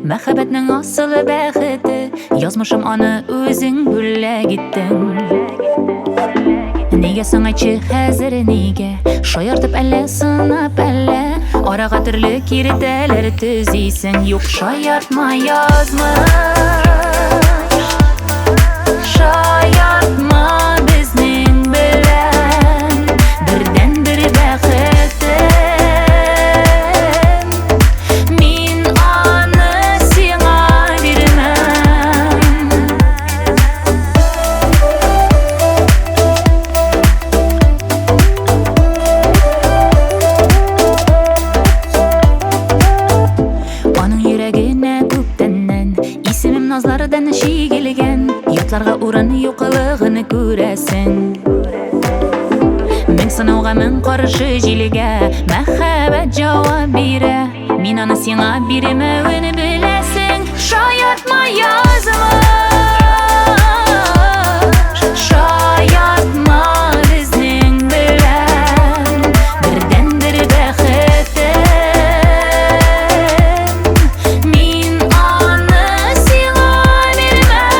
Мәхәббәтнең асылы бәхете, язмышым аны үзең бүләк иттең. Нигә соң айтчы хәзер, нигә шаяртып әллә сынап әллә арага төрле киртәләр төзисең? Юк, шаяртма язмыш, шаяртма безнең белән бердән-бер бәхетем. Мин аны сиңа бирмәм. Аның йөрәгенә күптәннән исемем назлардан шигелгән, ятларга урын юклыгын күрәсең. Мең сынауга мең каршы җилгә мәхәббәт җавап бирә. Мин аны сиңа бирмәвен беләсең. Шаяртма язмыш, шаяртма безнең белән бердән-бер бәхетем. Мин аны сиңа бирмәм.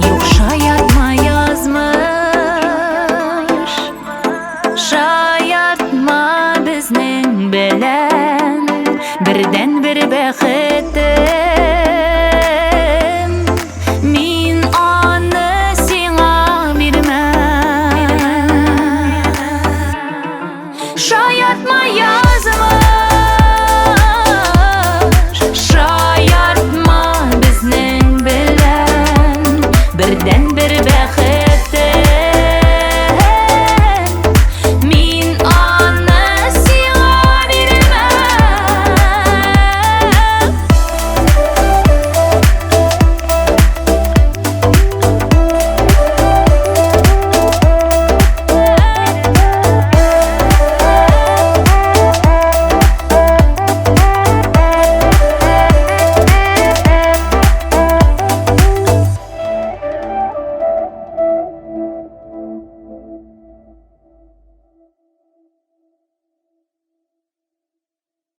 Юк, шаяртма язмыш, шаяртма безнең белән бердән-бер бәхетем. Мин аны сиңа бирмәм. Шаяртма язмыш, шаяртма безнең белән бердән-бер бәхетем.